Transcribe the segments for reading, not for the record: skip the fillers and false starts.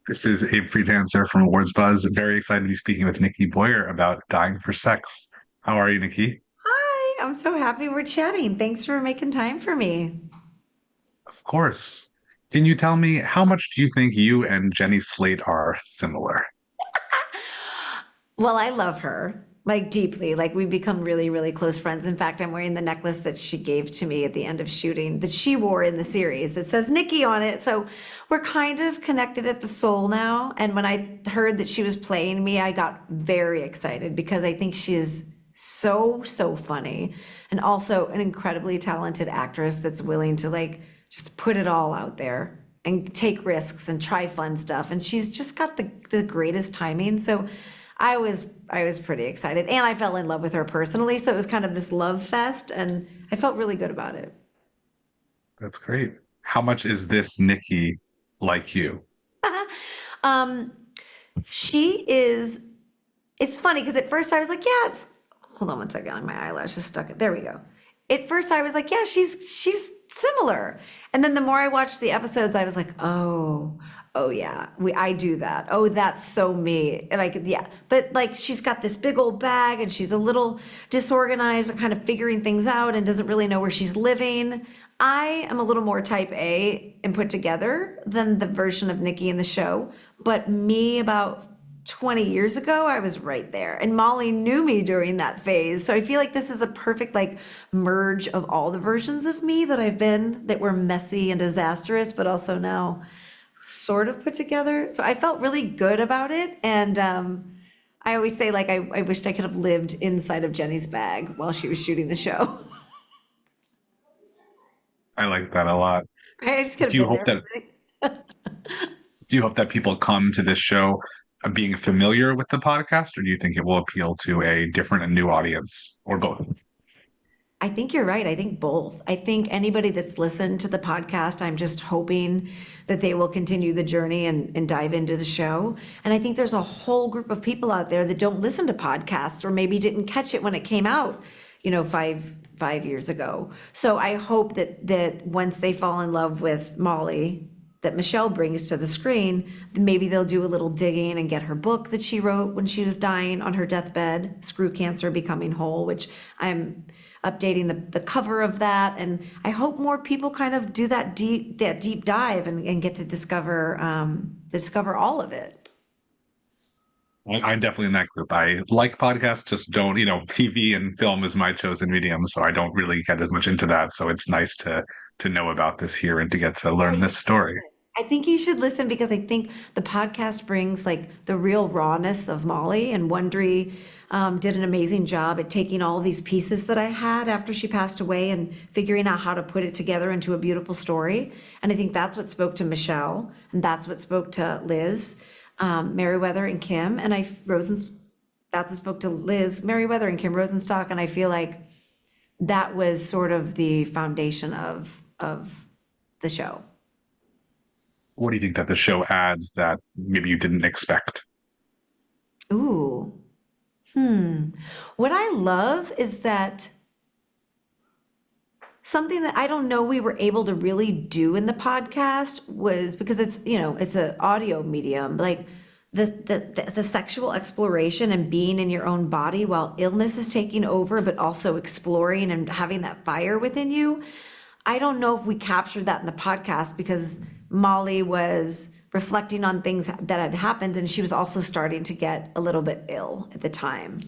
This is Abe Friedtanzer from Awards Buzz. Very excited to be speaking with Nikki Boyer about Dying for Sex. How are you, Nikki? Hi, I'm so happy we're chatting. Thanks for making time for me. Of course. Can you tell me how much do you think you and Jenny Slate are similar? Well, I love her like deeply. Like we've become really, really close friends. In fact, I'm wearing the necklace that she gave to me at the end of shooting that she wore in the series that says Nikki on it. So we're kind of connected at the soul now. And when I heard that she was playing me, I got very excited because I think she is so funny and also an incredibly talented actress that's willing to like just put it all out there and take risks and try fun stuff. And she's just got the greatest timing. So I was pretty excited. And I fell in love with her personally. So it was kind of this love fest and I felt really good about it. That's great. How much is this Nikki like you? Um, she is, it's funny because at first I was like, yeah, it's, hold on one second, my eyelash is stuck. There we go. At first I was like, yeah, she's similar. And then the more I watched the episodes, I was like, oh yeah, I do that. Oh, that's so me. And like, yeah. But like she's got this big old bag and she's a little disorganized and kind of figuring things out and doesn't really know where she's living. I am a little more type A and put together than the version of Nikki in the show. But me about 20 years ago, I was right there. And Molly knew me during that phase. So I feel like this is a perfect like merge of all the versions of me that I've been that were messy and disastrous, but also now sort of put together. So I felt really good about it. And I always say like I wished I could have lived inside of Jenny's bag while she was shooting the show. I like that a lot. I just could have Do you been hope there that for me. do you hope that people come to this show being familiar with the podcast, or do you think it will appeal to a different and new audience, or both? I think you're right. I think both. I think anybody that's listened to the podcast, I'm just hoping that they will continue the journey and dive into the show. And I think there's a whole group of people out there that don't listen to podcasts or maybe didn't catch it when it came out, five years ago. So I hope that once they fall in love with Molly, that Michelle brings to the screen, maybe they'll do a little digging and get her book that she wrote when she was dying on her deathbed, Screw Cancer Becoming Whole, which I'm updating the cover of that. And I hope more people kind of do that deep dive and get to discover all of it. I'm definitely in that group. I like podcasts, just don't, TV and film is my chosen medium, so I don't really get as much into that. So it's nice to know about this here and to get to Yeah, learn you this should story. listen. I think you should listen because I think the podcast brings like the real rawness of Molly, and Wondery did an amazing job at taking all these pieces that I had after she passed away and figuring out how to put it together into a beautiful story. And I think that's what spoke to Michelle, and that's what spoke to Liz, Meriwether, and Kim, and that's what spoke to Liz, Meriwether, and Kim Rosenstock. And I feel like that was sort of the foundation of the show. What do you think that the show adds that maybe you didn't expect? Ooh. Hmm. What I love is that something that I don't know we were able to really do in the podcast was because it's an audio medium, like the sexual exploration and being in your own body while illness is taking over, but also exploring and having that fire within you. I don't know if we captured that in the podcast because Molly was reflecting on things that had happened and she was also starting to get a little bit ill at the time,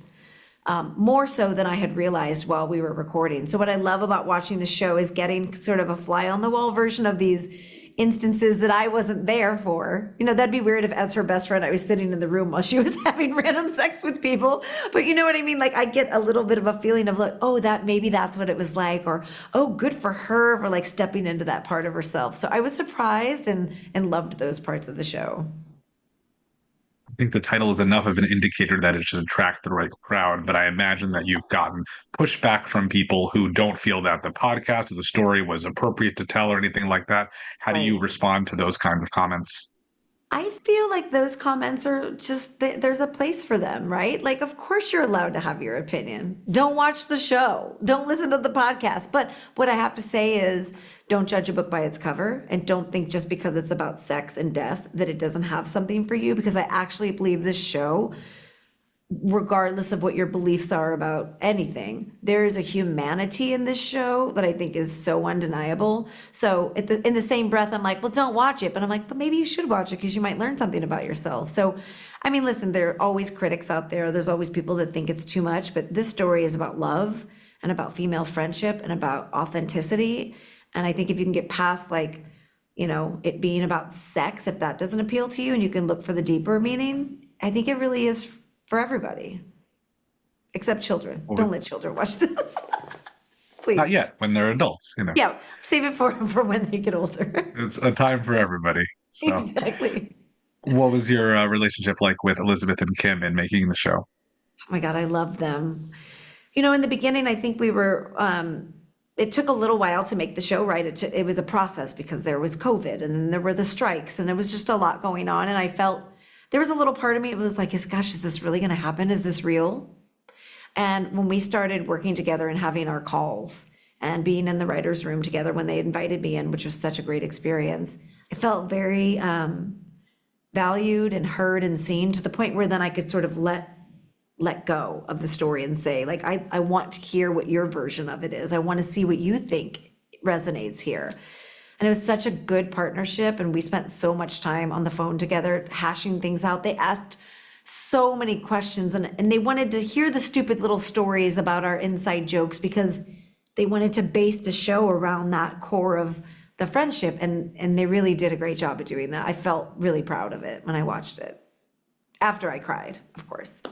more so than I had realized while we were recording. So what I love about watching the show is getting sort of a fly on the wall version of these instances that I wasn't there for. That'd be weird if as her best friend I was sitting in the room while she was having random sex with people. But you know what I mean? Like I get a little bit of a feeling of like, oh, that maybe that's what it was like, or oh, good for her for like stepping into that part of herself. So I was surprised and loved those parts of the show. I think the title is enough of an indicator that it should attract the right crowd, but I imagine that you've gotten pushback from people who don't feel that the podcast or the story was appropriate to tell or anything like that. How do you Right. respond to those kinds of comments? I feel like those comments are just, there's a place for them, right? Like, of course you're allowed to have your opinion. Don't watch the show. Don't listen to the podcast. But what I have to say is don't judge a book by its cover and don't think just because it's about sex and death that it doesn't have something for you, because I actually believe this show, regardless of what your beliefs are about anything, there is a humanity in this show that I think is so undeniable. So in the same breath, I'm like, well, don't watch it. But I'm like, but maybe you should watch it because you might learn something about yourself. So, I mean, listen, there are always critics out there. There's always people that think it's too much. But this story is about love and about female friendship and about authenticity. And I think if you can get past like, it being about sex, if that doesn't appeal to you and you can look for the deeper meaning, I think it really is for everybody, except children. Well, Don't let children watch this. Please. not yet, when they're adults, you know. Yeah, save it for when they get older. It's a time for everybody. So, Exactly. what was your relationship like with Elizabeth and Kim in making the show? Oh my God, I love them. In the beginning, I think we were, it took a little while to make the show, right? It was a process because there was COVID and then there were the strikes and there was just a lot going on. And I felt there was a little part of me, it was like, gosh, is this really going to happen? Is this real? And when we started working together and having our calls and being in the writer's room together when they invited me in, which was such a great experience, I felt very valued and heard and seen, to the point where then I could sort of let go of the story and say, like, I want to hear what your version of it is. I want to see what you think resonates here. And it was such a good partnership, and we spent so much time on the phone together hashing things out. They asked so many questions, and they wanted to hear the stupid little stories about our inside jokes because they wanted to base the show around that core of the friendship, and they really did a great job of doing that. I felt really proud of it when I watched it. After I cried, of course.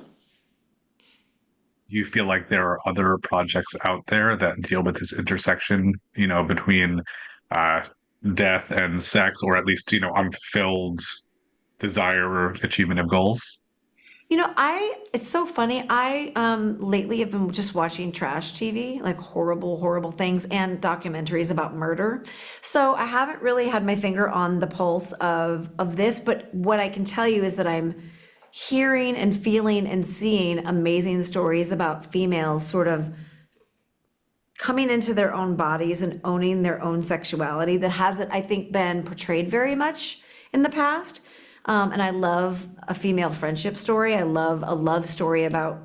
You feel like there are other projects out there that deal with this intersection, between uh, death and sex, or at least, unfulfilled desire or achievement of goals? It's so funny. I lately have been just watching trash TV, like horrible, horrible things, and documentaries about murder. So I haven't really had my finger on the pulse of this, but what I can tell you is that I'm hearing and feeling and seeing amazing stories about females sort of coming into their own bodies and owning their own sexuality that hasn't, I think, been portrayed very much in the past. And I love a female friendship story. I love a love story about,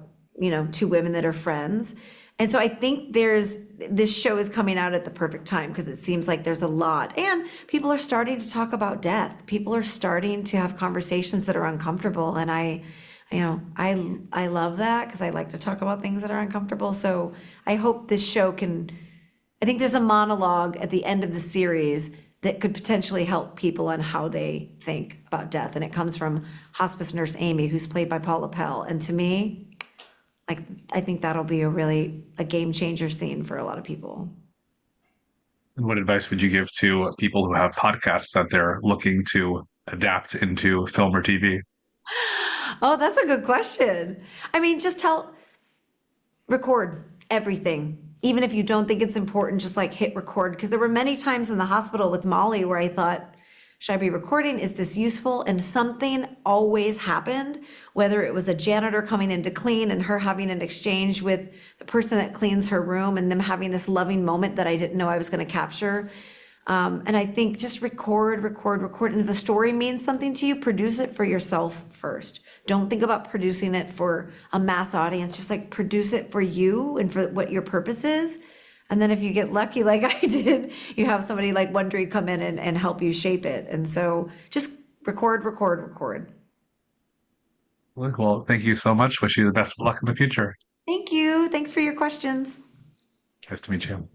two women that are friends. And so I think this show is coming out at the perfect time because it seems like there's a lot. And people are starting to talk about death. People are starting to have conversations that are uncomfortable. And I love that because I like to talk about things that are uncomfortable. So I hope this show I think there's a monologue at the end of the series that could potentially help people on how they think about death. And it comes from hospice nurse Amy, who's played by Paula Pell. And to me, like, I think that'll be a game changer scene for a lot of people. And what advice would you give to people who have podcasts that they're looking to adapt into film or TV? Oh, that's a good question. I mean, record everything. Even if you don't think it's important, just like hit record. Because there were many times in the hospital with Molly where I thought, should I be recording? Is this useful? And something always happened, whether it was a janitor coming in to clean and her having an exchange with the person that cleans her room and them having this loving moment that I didn't know I was going to capture. And I think just record. And if the story means something to you, produce it for yourself first. Don't think about producing it for a mass audience. Just like produce it for you and for what your purpose is. And then if you get lucky, like I did, you have somebody like Wondery come in and help you shape it. And so just record. Well, thank you so much. Wish you the best of luck in the future. Thank you. Thanks for your questions. Nice to meet you.